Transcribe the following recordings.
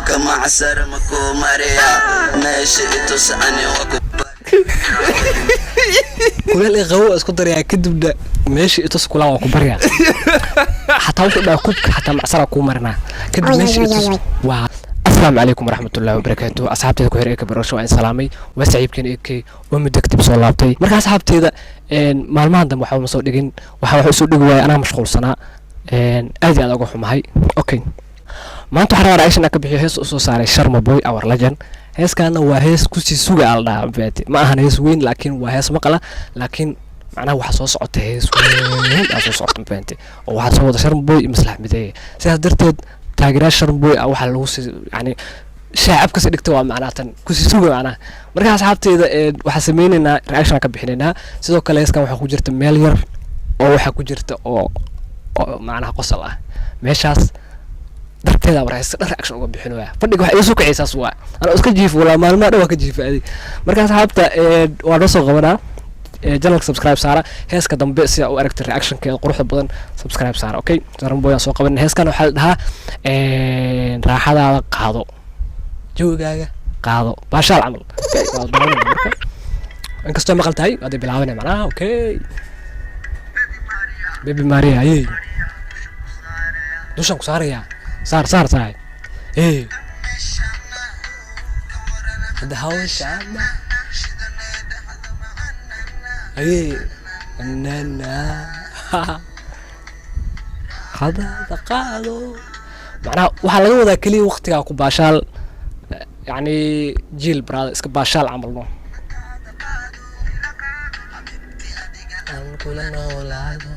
كما عسر مكو مريا ماشي تسعني كل اللي غو اسكو دريا كدب ماشي تص كلها وكو بريا حتى وحده كوبك حتى معصره كو مرنا كدب ماشي وا السلام عليكم ورحمة الله وبركاته أصحابتي كوهر إيكا برشو عين سلامي وسعيبكين إيكي ومدكتب سو لابتي مركا أصحابتي مالمان دم وحاول مصور ديقين وحاول سو ديقوا أنا مشغول سنة آدي أنا أقوحو مهي أوكي ما أنتو حرار عيشنا كبحي هيس أسو ساري شرم بوي أور لجن هيس كان وهيس كوسي سوغا على بيتي ما أهان هيس وين لكن وهيس مقلة لكن معناه waxa soo socota hees weyn aso socota beenti oo waxa soo wada sharm boy maslax miday sidaas darteed taageerayaasha sharm boy waxa lagu yani shaacab ka dhigtay waa macnaatan ku sii suuga macnaa marka asxaabteeda waxa sameeynayna reaction ka bixinayna sidoo kale heeskan waxa ku jirta meel yar oo waxa ku jirta oo macnaha qosol ah meeshaas darteeda waraysa reaction uga bixinaya fadhiga waxa isu kiciysaas waa ana iska jiif wala maalmaha dhawa ka jiifaaday marka asxaabta waa soo qabanaa channel subscribe saara heeska dambe si aad u aragto reaction keeda quruxda badan subscribe saara okay saran boya soo qaban heeskan waxa la dhahaa raaxadaada qaado joogaaga qaado baashaal amal okay waa daawana marka inkastoo maqal tahay waad bilaabanay macnaha okay baby maria ay dushan ku saaraya saar saay hada hawshaana ايه اننا هذا قالوا معناها waxa laga wadaa kaliya waqtiga ku baashaal yani jiil brother iska baashaal amalno aan kulana walaado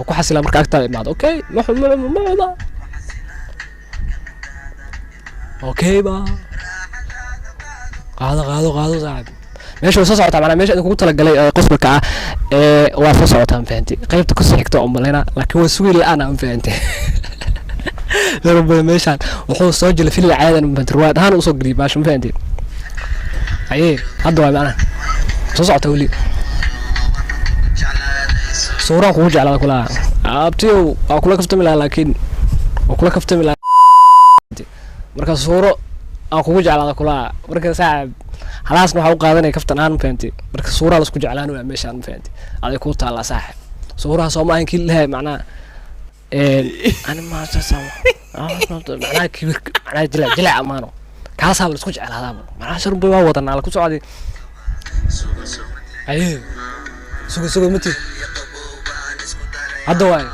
ku xasila marka agta imaado okay ma okay ba qaado saaxib meesha soo socota macna meesha idinku tala galay qosbolka waa soo socotaan fahanti qaybta ku xigta oo malena laakiin waa suuq la'aan aan fahanti darbo meeshan wuxuu soo jilay fil caadan madruwaad ahaan u soo galay baash ma fahanti ayee hadda waa macna soo socota wali suuraan ku jeclaa kula abtiyo waa kula kaftami laakiin waa kula kaftami marka suuro aan kugu jeclaada kula marka saaxib halaasna waxa uu qaadanay kaftan aan fahanti marka suura la isku jeclaan waa meeshaan fahanti aday ku taala saaxib suuraha Soomaaliya kii leeyahay macna ana ma sasama macna kibir macna jilaa amaano kaas haba isku jeclaada macna sharbo waa wadanaa la ku socday ay sugo mati hadda waay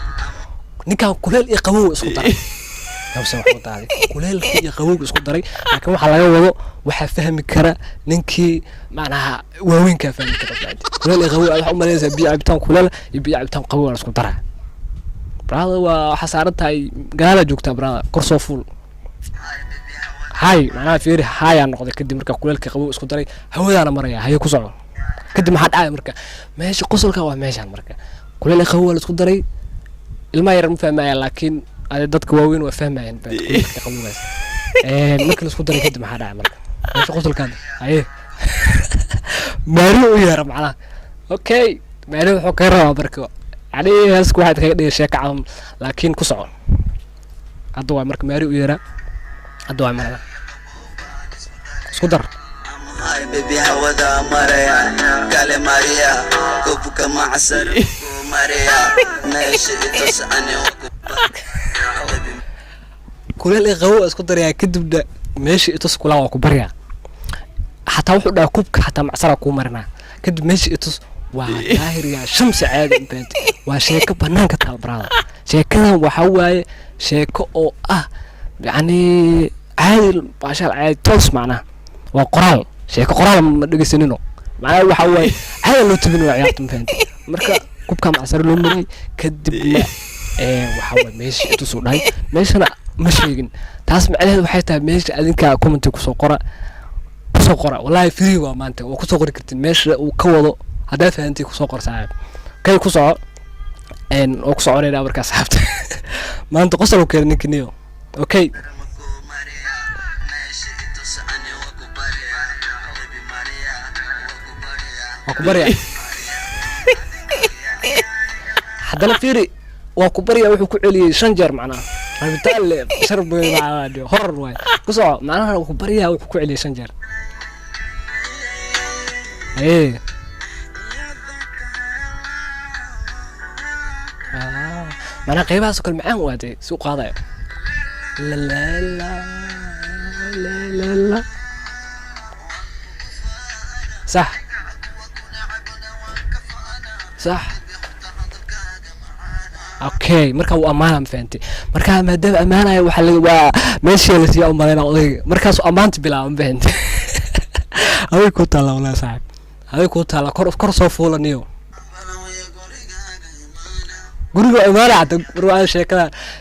ninkan kuleel iyo qabow isku daray نفسه وحطها كلها في قوي اسكو داري لكن waxa laga wado waxa fahmi kara ninkii macnaha waaweyn ka fahmi kara baad kuleel qawi waxa u maleeyay biyo cabitaan kuleel iyo biyo cabitaan qawi wala isku dara brother waa xasaaratay gaala joogta brother korso fuul hay macnaha fiiri hay aan noqday kadib marka kuleelka qawi isku daray hawadaana maraya hay ku soco kadib maxaa dhacay marka meesha qosolka waa meeshan marka kuleel qawi wala isku daray ilma yar ma fahmaya laakiin dadka waaweyn waa fahmayaan baadka qabuugaas marka la isku daray kadib maxaa dhacay marka meesha qosolkan ay maari u yar macna okay maari wuxuu ka rabaa marka yani heesku waxa kaga dhigay sheeko caam laakiin ku socon hadda waa marka maari u yara hadda waa marna isku dar هاي بيبي هودا مريا قال ماريا كوبك مع عسر ماريا ماشي تسعني kuleel qabow isku daray kadib meeshii itus kula waa ku barya hatta wuxuu dhaa kubka hatta macsara ku marna kadib meeshii itus waa daahiriya shamsi caadi beent waa sheeko banaanka taal brada sheekadan waxa waaye sheeko oo yani caadi baashal caadi toos macna waa qoraal sheeko qoraal ma dhageysanino macna waxa waaye caadi loo tabin waa ciyaarta beent marka kubka macsara loo maray kadib waxa waaye meeshii itus u dhahay meeshana ما شيء تاس معلها وحيتها ماشي أذنك كومنت كسوقرة والله فريوا ما أنت وكسوقرة كنت ماشي وكوضو هدافع أنت كسوقرة صعب كي كسوق إن وكسوقرة لا بركة صعبت ما أنت قصر وكيرني كنيو أوكي وكبريا حدا فيري وكبريا وحكوا علي شنجر معنا rabitaan sharb weyn horror way ku soo macnaha ku bariyaa wuxuu ku celiyo 5 jeer mana qaybaas kale macaan waade suuq qaaday la la la la la صح صح اوكي marka uu amaana fahanti marka maadaama amaanaya waxa waa meeshii la siiyay umalayna odayga markaas amaanta bilaabay fahanti ay ku tala wala saaxib ay ku tala kor soo fuulaniyo guriga imaana cad ruuxa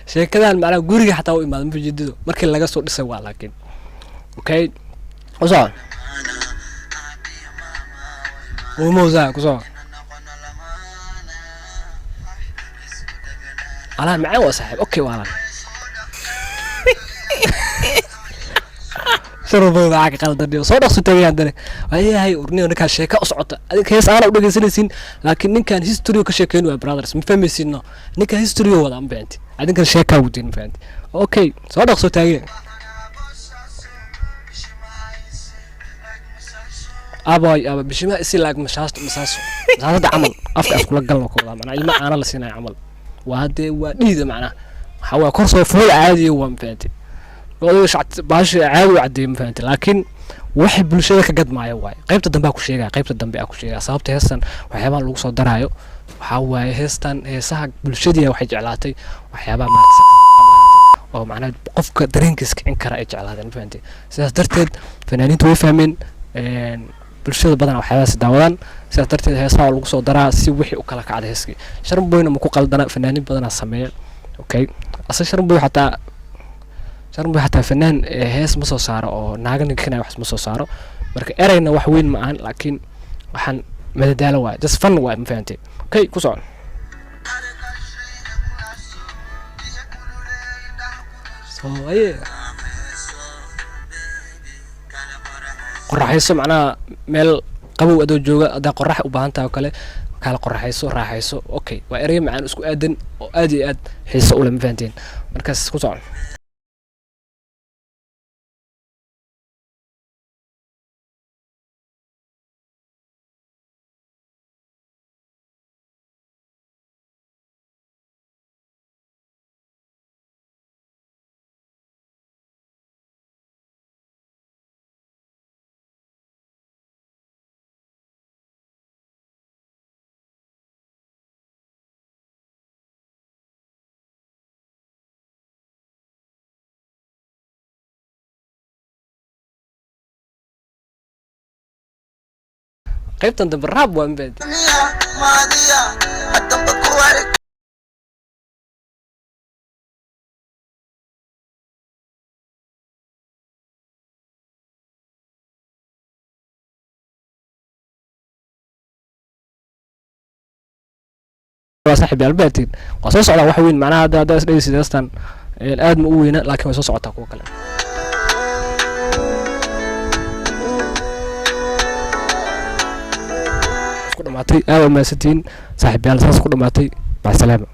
sheekadan macna guriga xataa u imaado mujidido markii laga soo dhisay waa laakiin okay وصل وموزع كوزا على معي وصاحب اوكي والله شرب معك قلدني soo dhaqso tagay hadana ayahay urniyo ninka sheeka u socota adinka hees aan u dhageysanaysin laakiin ninkan history ka sheekeynayo brothers ma fahmaysiino ninka history wada am baanti adinka sheeka u diin baanti okay soo dhaqso tagay أبا بشما يصير لك مساس هذا عمل أفكار كل قلنا كلها معنا إلما أنا لسنا عمل وهذا وديده معنا هو كورس فول عادي هو مفهمتي قالوا شعت باش عادي عادي مفهمتي لكن واحد بالشيء كقد معي واي قيبت الدم باكو شيء قيبت الدم باكو شيء صابت هستن وحيبان لو soo daraayo waxa way heestan heesaha bulshada waxay jeclaatay waxyaaba maartay oo macna qofka dareenkiisa in kara ay jeclaadeen mafahantay sidaas darteed fanaaniintu way fahmeen bulshada badan waxyaaba daawadaan sidaas darteed heesaha lagu soo daraa si wixii u kala kacday heeski sharboyna ma ku qaldana fanaaniin badan sameeyay okay asal sharboy حتى فنان هيس مسو صار او ناغن كنا wax مسو صار marka erayna wax weyn ma aan laakiin waxaan madadaalo waa just fun waa mafahantay okay ku soo ay qorraxayso macna meel qabow adoo jooga ada qorrax u baahan tahay kale kala qorraxayso raaxayso okay waa eray macaan isku aadan oo aad iyo aad xiiso u leh mafahanteen markaas ku soo قيبتن بالراب وين بيت صاحبي البيتين قصص على واحد وين معناها هذا ليس داستان الادم وين لكن قصص على كو كلام كل ما تي ما ستين صاحبي على اساس كل ما تي مع السلامه